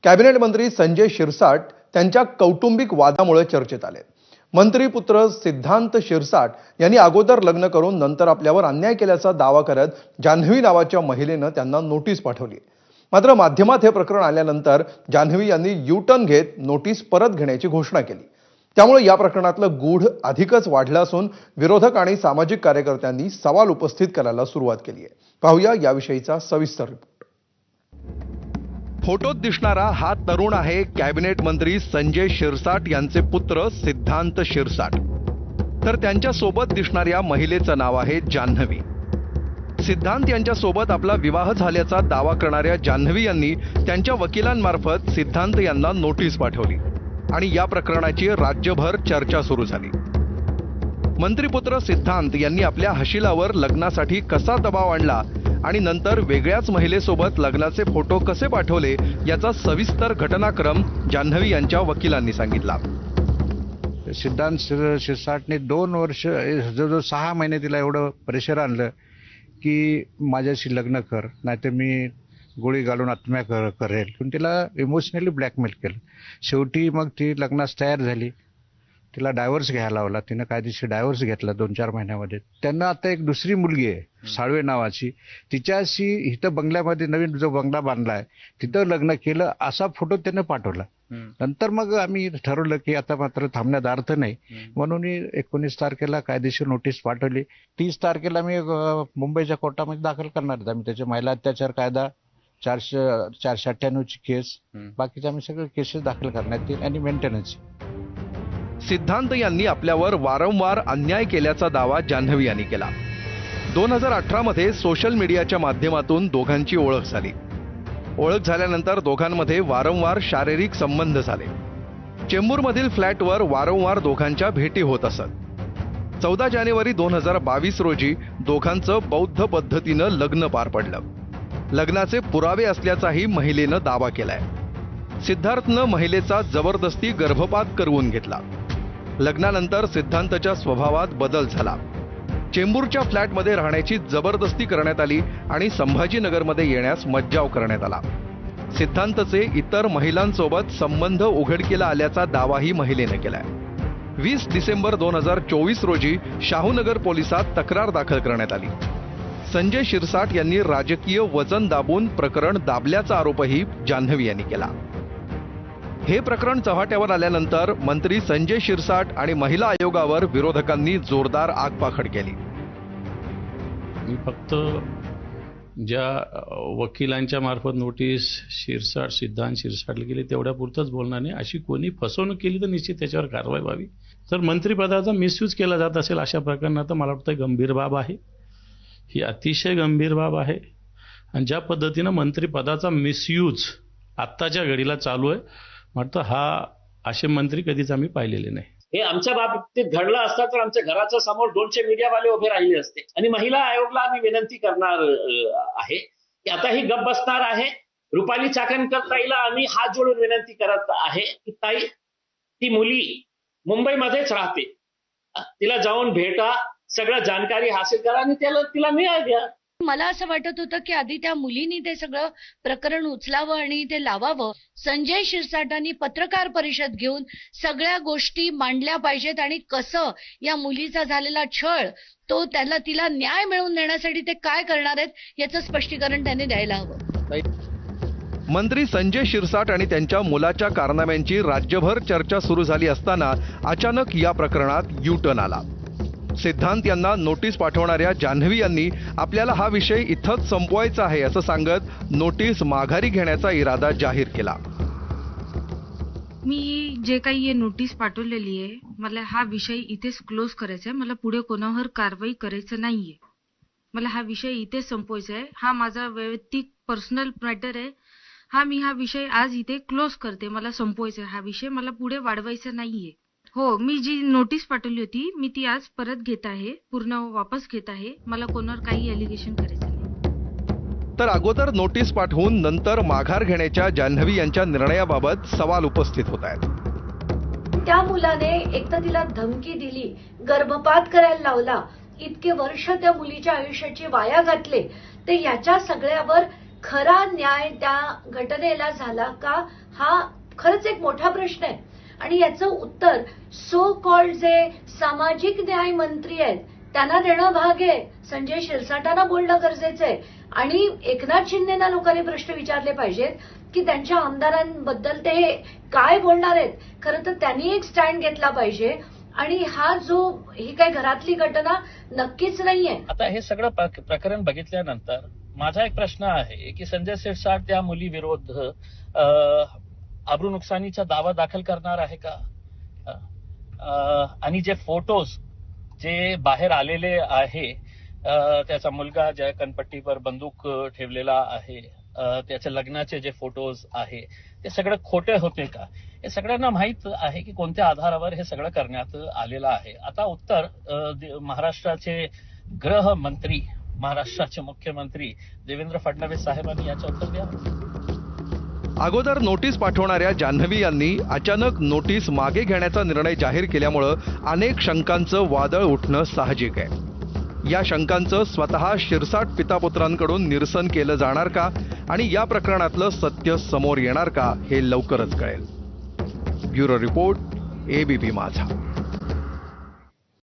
Cabinet मंत्री संजय शिरसाट त्यांच्या कौटुंबिक वादामुळे चर्चेत आले। मंत्री पुत्र सिद्धांत शिरसाट यांनी अगोदर लग्न करून नंतर आपल्यावर अन्याय केल्याचा दावा करत जान्हवी नावाच्या महिलेने त्यांना नोटीस पाठवली। मात्र माध्यमात हे प्रकरण आल्यानंतर जान्हवी यांनी यू-टर्न घेत नोटीस परत घेण्याची घोषणा केली। त्यामुळे या प्रकरणातलं गूढ अधिकच वाढलं असून विरोधक आणि सामाजिक कार्यकर्त्यांनी सवाल उपस्थित करायला सुरुवात केली आहे। पाहूया याविषयीचा सविस्तर रिपोर्ट। फोटोत दिसणारा हा तरुण आहे कॅबिनेट मंत्री संजय शिरसाट यांचे पुत्र सिद्धांत शिरसाट। तर त्यांच्या सोबत दिसणाऱ्या महिलेचं नाव आहे जान्हवी। सिद्धांत यांच्या सोबत आपला विवाह झाल्याचा दावा करणाऱ्या जान्हवी यांनी त्यांच्या वकिलांमार्फत सिद्धांत यांना नोटीस पाठवली आणि या प्रकरणाची राज्यभर चर्चा सुरू झाली। मंत्रीपुत्र सिद्धांत यांनी आपल्या हशीलावर लग्नासाठी कसा दबाव आणला आणि नंतर वेगळ्याच महिलेसोबत लग्नाचे फोटो कसे पाठवले याचा सविस्तर घटनाक्रम जान्हवी यांच्या वकिलांनी सांगितला। सिद्धांत शिरसाटने 2 वर्ष जवळजवळ 6 महिने तिला एवढं प्रेशर आणलं की माझ्याशी लग्न कर, नाहीतर मी गोळी घालून आत्महत्या करेल, पण तिला इमोशनली ब्लॅकमेल केलं। शेवटी मग ती लग्नास तयार झाली। तिला डायव्हर्स घ्यायला लावला। तिनं कायदेशीर डायव्हर्स घेतला 2-4 महिन्यामध्ये। त्यांना आता एक दुसरी मुलगी आहे साळवे नावाची, तिच्याशी इथं बंगल्यामध्ये नवीन जो बंगला बांधला आहे तिथं लग्न केलं असा फोटो त्यानं पाठवला। नंतर मग आम्ही ठरवलं की आता मात्र थांबण्यात अर्थ नाही, म्हणून 19 तारखेला कायदेशीर नोटीस पाठवली। 30 तारखेला मी मुंबईच्या कोर्टामध्ये दाखल करणार आहेत। आम्ही त्याचे महिला अत्याचार कायदा 498 ची केस, बाकीचे आम्ही सगळे केसेस दाखल करण्यात येईल आणि मेंटेनन्स। सिद्धांत यांनी आपल्यावर वारंवार अन्याय केल्याचा दावा जान्हवी यांनी केला। 2018 मध्ये सोशल मीडियाच्या माध्यमातून दोघांची ओळख झाली। ओळख झाल्यानंतर दोघांमध्ये वारंवार शारीरिक संबंध झाले। चेंबूरमधील फ्लॅटवर वारंवार दोघांच्या भेटी होत असत। 14 जानेवारी 2022 रोजी दोघांचं बौद्ध पद्धतीनं लग्न पार पडलं। लग्नाचे पुरावे असल्याचाही महिलेनं दावा केलाय। सिद्धार्थनं महिलेचा जबरदस्ती गर्भपात करवून घेतला। लग्नानंतर सिद्धांतच्या स्वभावात बदल झाला। चेंबूरच्या फ्लॅटमध्ये राहण्याची जबरदस्ती करण्यात आली आणि संभाजीनगरमध्ये येण्यास मज्जाव करण्यात आला। सिद्धांतचे इतर महिलांसोबत संबंध उघडकीला आल्याचा दावाही महिलेने केलाय। 20 डिसेंबर 2024 रोजी शाहूनगर पोलिसात तक्रार दाखल करण्यात आली। संजय शिरसाट यांनी राजकीय वजन दाबून प्रकरण दाबल्याचा आरोपही जान्हवी यांनी केला। हे प्रकरण चव्हाट्यावर आल्यानंतर मंत्री संजय शिरसाट आणि महिला आयोगावर विरोधकांनी जोरदार आगपाखड केली। मी फक्त ज्या वकिलांच्या मार्फत नोटीस सिद्धांत शिरसाटला गेली तेवढ्या पुरतच बोलणार नाही। अशी कोणी फसवणूक केली तर निश्चित त्याच्यावर कारवाई व्हावी। तर मंत्रिपदाचा मिसयूज केला जात असेल अशा प्रकरणात तर मला वाटतं गंभीर बाब आहे, ही अतिशय गंभीर बाब आहे। आणि ज्या पद्धतीनं मंत्रिपदाचा मिसयूज आत्ताच्या घडीला चालू आहे, वाटतं असे मंत्री कधीच आम्ही पाहिलेले नाही। हे आमच्या बाबतीत घडलं असतं तर आमच्या घराच्या समोर 200 मीडियावाले उभे राहिले असते। आणि महिला आयोगला आम्ही विनंती करणार आहे की आता ही गप बसणार आहे। रुपाली चाकणकर ताईला आम्ही हात जोडून विनंती करत आहे की ताई, ती मुली मुंबईमध्येच राहते, तिला जाऊन भेटा, सगळं जानकारी हासिल करा आणि तिला न्याय द्या। मला असं वाटत होतं की आधी त्या मुलींनी ते सगळं प्रकरण उचलावं आणि ते लावावं। संजय शिरसाटांनी पत्रकार परिषद घेऊन सगळ्या गोष्टी मांडल्या पाहिजेत आणि कसं या मुलीचा झालेला छळ तिला न्याय मिळवून देण्यासाठी ते काय करणार आहेत याचं स्पष्टीकरण त्यांनी द्यायला हवं। मंत्री संजय शिरसाट आणि त्यांच्या मुलाच्या कारनाम्यांची राज्यभर चर्चा सुरू झाली असताना अचानक या प्रकरणात यू-टर्न आला। सिद्धांत यांना नोटीस पाठवणाऱ्या जान्हवी यांनी आपल्याला हा विषय इथंच संपवायचा आहे असं सांगत नोटीस माघारी घेण्याचा इरादा जाहीर केला। मी जे काही हे नोटीस पाठवलेली आहे, मला हा विषय इथेच क्लोज करायचा आहे। मला पुढे कोणावर कारवाई करायचं नाहीये। मला हा विषय इथेच संपवायचा आहे। हा माझा वैयक्तिक पर्सनल मॅटर आहे। मी हा विषय आज इथे क्लोज करते। मला संपवायचा आहे हा विषय, मला पुढे वाढवायचा नाहीये। हो, मी जी नोटीस पाठवली होती मी ती आज परत घेत आहे, पूर्ण वापस घेत आहे। मला कोणावर काही एलिगेशन करायचं नाही। तर अगोदर नोटीस पाठवून नंतर माघार घेण्याच्या जान्हवी यांच्या निर्णयाबाबत सवाल उपस्थित होत आहेत। त्या मुलाने एक तर तिला धमकी दिली, गर्भपात करायला लावला, इतके वर्ष त्या मुलीच्या आयुष्याची वाया घातले, ते याच्या सगळ्यावर खरा न्याय त्या घटनेला झाला का, हा खरंच एक मोठा प्रश्न आहे. आणि याचं उत्तर सो कॉल्ड जे सामाजिक न्याय मंत्री आहेत त्यांना देणं भाग आहे. संजय शिरसाटांना बोलणं गरजेचं आहे. आणि एकनाथ शिंदेना लोकांनी प्रश्न विचारले पाहिजेत की त्यांच्या आमदारांबद्दल ते काय बोलणार आहेत. खरं तर त्यांनी एक स्टँड घेतला पाहिजे. आणि ही काही घरातली घटना नक्कीच नाहीये. आता हे सगळं प्रकरण बघितल्यानंतर माझा एक प्रश्न आहे की संजय शिरसाट त्या मुलीविरोध अब्रू नुकसानीचा दावा दाखल करणार आहे का? आणि जे फोटोज जे बाहेर आलेले आहे, त्याचा मुलगा ज्या कनपट्टीवर बंदूक ठेवलेला आहे, त्याच्या लग्नाचे जे फोटोज आहे ते सगळं खोटे होते का? हे सगळ्यांना माहित आहे की कोणत्या आधारावर हे सगळं करण्यात आलेलं आहे. आता उत्तर महाराष्ट्राचे गृहमंत्री, महाराष्ट्राचे मुख्यमंत्री देवेंद्र फडणवीस साहेबांनी याचं उत्तर द्यावं. अगोदर नोटीस पाठवणाऱ्या जान्हवी यांनी अचानक नोटीस मागे घेण्याचा निर्णय जाहीर केल्यामुळं अनेक शंकांचं वादळ उठणं साहजिक आहे. या शंकांचं स्वतः शिरसाट पितापुत्रांकडून निरसन केलं जाणार का आणि या प्रकरणातलं सत्य समोर येणार का हे लवकरच कळेल. ब्युरो रिपोर्ट, ABP माझा.